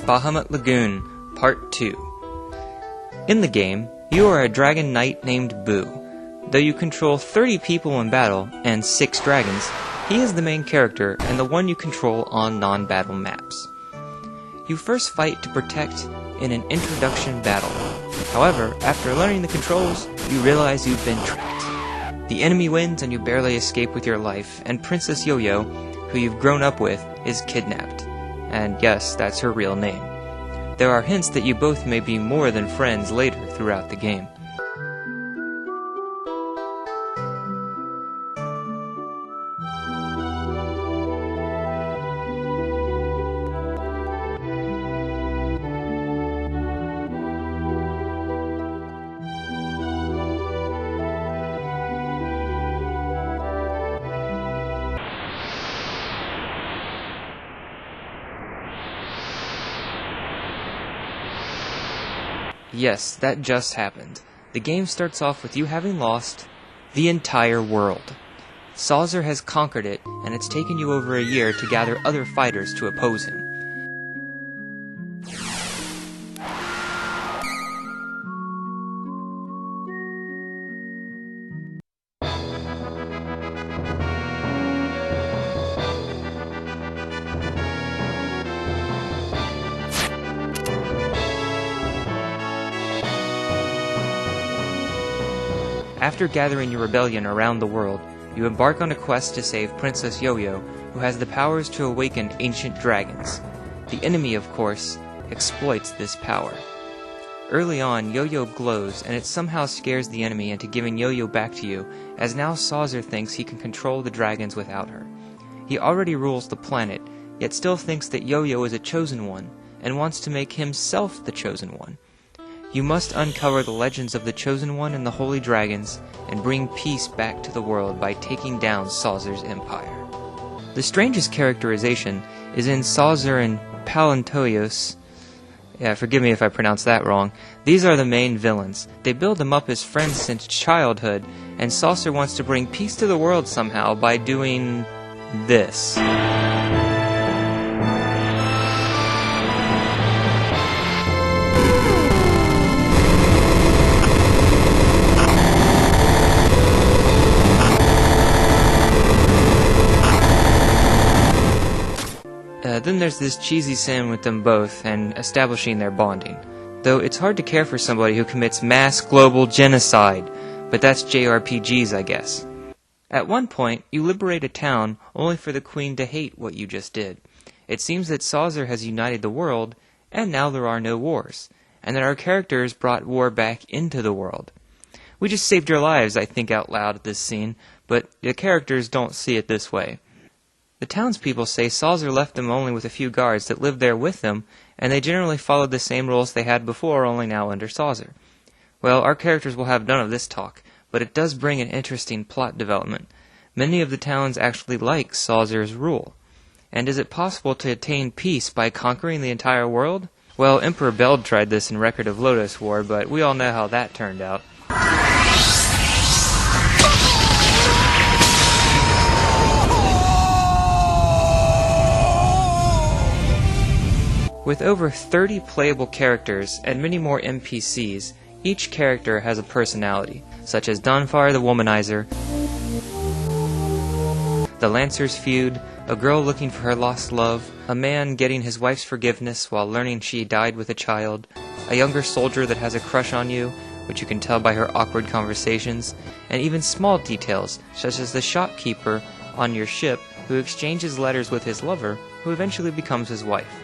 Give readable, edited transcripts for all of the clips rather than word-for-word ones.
Bahamut Lagoon, Part 2. In the game, you are a dragon knight named Boo. Though you control 30 people in battle and 6 dragons, he is the main character and the one you control on non-battle maps. You first fight to protect in an introduction battle. However, after learning the controls, you realize you've been trapped. The enemy wins and you barely escape with your life, and Princess Yoyo, who you've grown up with, is kidnapped. And yes, that's her real name. There are hints that you both may be more than friends later throughout the game. Yes, that just happened. The game starts off with you having lost the entire world. Saucer has conquered it, and it's taken you over a year to gather other fighters to oppose him. After gathering your rebellion around the world, you embark on a quest to save Princess Yoyo, who has the powers to awaken ancient dragons. The enemy, of course, exploits this power. Early on, Yoyo glows, and it somehow scares the enemy into giving Yoyo back to you, as now Saucer thinks he can control the dragons without her. He already rules the planet, yet still thinks that Yoyo is a chosen one, and wants to make himself the chosen one. You must uncover the legends of the Chosen One and the Holy Dragons, and bring peace back to the world by taking down Saucer's empire. The strangest characterization is in Saucer and Palantoios. Yeah, forgive me if I pronounce that wrong. These are the main villains. They build them up as friends since childhood, and Saucer wants to bring peace to the world somehow by doing this. Then there's this cheesy sin with them both and establishing their bonding. Though it's hard to care for somebody who commits mass global genocide, but that's JRPGs, I guess. At one point, you liberate a town only for the queen to hate what you just did. It seems that Saucer has united the world, and now there are no wars, and that our characters brought war back into the world. We just saved your lives, I think out loud at this scene, but the characters don't see it this way. The townspeople say Saucer left them only with a few guards that lived there with them, and they generally followed the same rules they had before, only now under Saucer. Well, our characters will have none of this talk, but it does bring an interesting plot development. Many of the towns actually like Saucer's rule. And is it possible to attain peace by conquering the entire world? Well, Emperor Beld tried this in Record of Lodoss War, but we all know how that turned out. With over 30 playable characters and many more NPCs, each character has a personality, such as Dunfar the Womanizer, the Lancer's Feud, a girl looking for her lost love, a man getting his wife's forgiveness while learning she died with a child, a younger soldier that has a crush on you, which you can tell by her awkward conversations, and even small details, such as the shopkeeper on your ship who exchanges letters with his lover, who eventually becomes his wife.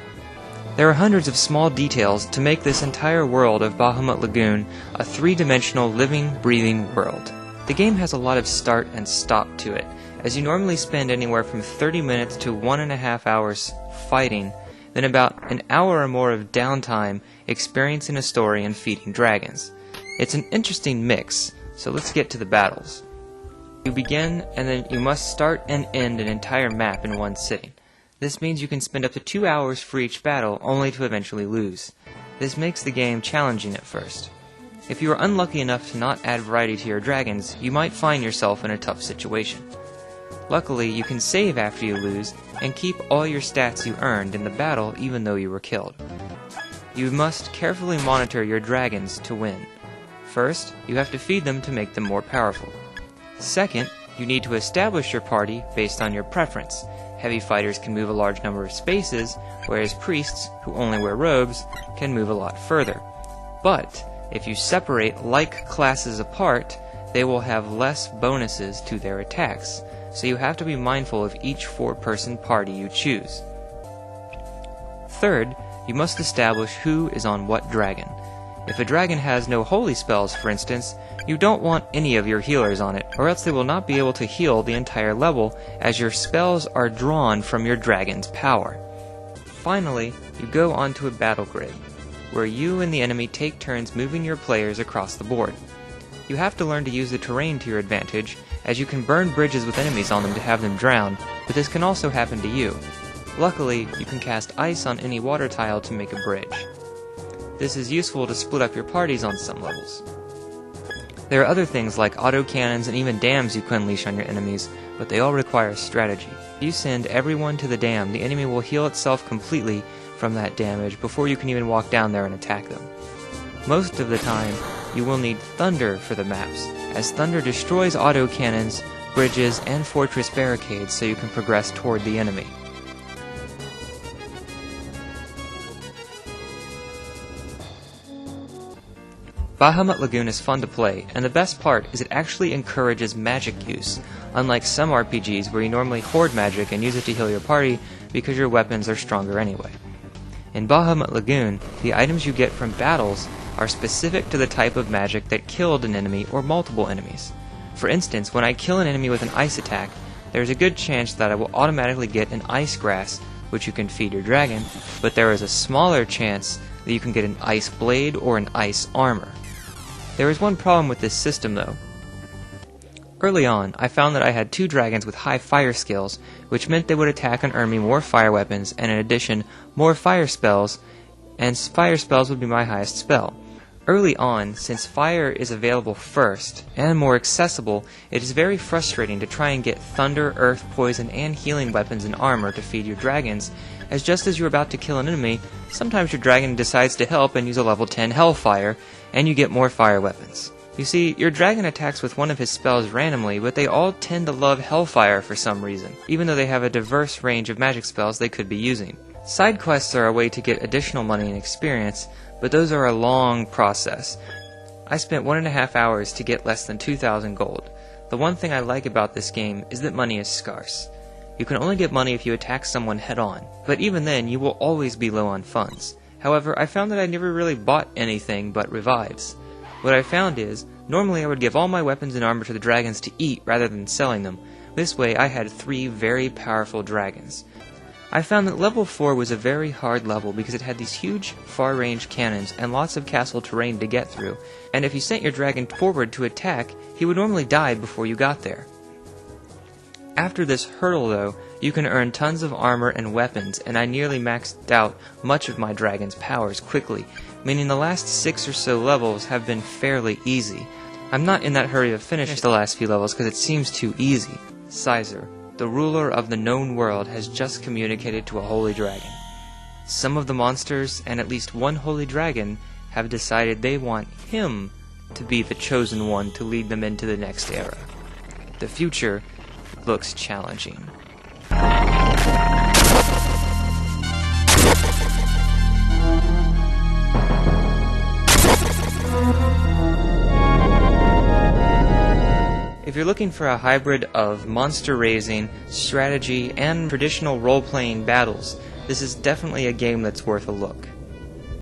There are hundreds of small details to make this entire world of Bahamut Lagoon a three-dimensional, living, breathing world. The game has a lot of start and stop to it, as you normally spend anywhere from 30 minutes to 1.5 hours fighting, then about an hour or more of downtime experiencing a story and feeding dragons. It's an interesting mix, so let's get to the battles. You begin, and then you must start and end an entire map in one sitting. This means you can spend up to 2 hours for each battle, only to eventually lose. This makes the game challenging at first. If you are unlucky enough to not add variety to your dragons, you might find yourself in a tough situation. Luckily, you can save after you lose, and keep all your stats you earned in the battle even though you were killed. You must carefully monitor your dragons to win. First, you have to feed them to make them more powerful. Second, you need to establish your party based on your preference. Heavy fighters can move a large number of spaces, whereas priests, who only wear robes, can move a lot further. But if you separate like classes apart, they will have less bonuses to their attacks, so you have to be mindful of each 4-person party you choose. Third, you must establish who is on what dragon. If a dragon has no holy spells, for instance, you don't want any of your healers on it, or else they will not be able to heal the entire level, as your spells are drawn from your dragon's power. Finally, you go onto a battle grid, where you and the enemy take turns moving your players across the board. You have to learn to use the terrain to your advantage, as you can burn bridges with enemies on them to have them drown, but this can also happen to you. Luckily, you can cast ice on any water tile to make a bridge. This is useful to split up your parties on some levels. There are other things like autocannons and even dams you can unleash on your enemies, but they all require strategy. If you send everyone to the dam, the enemy will heal itself completely from that damage before you can even walk down there and attack them. Most of the time, you will need thunder for the maps, as thunder destroys autocannons, bridges, and fortress barricades so you can progress toward the enemy. Bahamut Lagoon is fun to play, and the best part is it actually encourages magic use, unlike some RPGs where you normally hoard magic and use it to heal your party because your weapons are stronger anyway. In Bahamut Lagoon, the items you get from battles are specific to the type of magic that killed an enemy or multiple enemies. For instance, when I kill an enemy with an ice attack, there is a good chance that I will automatically get an ice grass, which you can feed your dragon, but there is a smaller chance that you can get an ice blade or an ice armor. There is one problem with this system though. Early on, I found that I had 2 dragons with high fire skills, which meant they would attack and earn me more fire weapons, and in addition, more fire spells, and fire spells would be my highest spell. Early on, since fire is available first, and more accessible, it is very frustrating to try and get thunder, earth, poison, and healing weapons and armor to feed your dragons, as just as you're about to kill an enemy, sometimes your dragon decides to help and use a level 10 Hellfire, and you get more fire weapons. You see, your dragon attacks with one of his spells randomly, but they all tend to love Hellfire for some reason, even though they have a diverse range of magic spells they could be using. Side quests are a way to get additional money and experience, but those are a long process. I spent 1.5 hours to get less than 2,000 gold. The one thing I like about this game is that money is scarce. You can only get money if you attack someone head-on, but even then you will always be low on funds. However, I found that I never really bought anything but revives. What I found is, normally I would give all my weapons and armor to the dragons to eat rather than selling them. This way I had 3 very powerful dragons. I found that level 4 was a very hard level because it had these huge, far-range cannons and lots of castle terrain to get through, and if you sent your dragon forward to attack, he would normally die before you got there. After this hurdle though, you can earn tons of armor and weapons, and I nearly maxed out much of my dragon's powers quickly, meaning the last 6 or so levels have been fairly easy. I'm not in that hurry to finish the last few levels because it seems too easy. Sizer, the ruler of the known world, has just communicated to a holy dragon. Some of the monsters and at least one holy dragon have decided they want him to be the chosen one to lead them into the next era. The future looks challenging. If you're looking for a hybrid of monster raising, strategy, and traditional role-playing battles, this is definitely a game that's worth a look.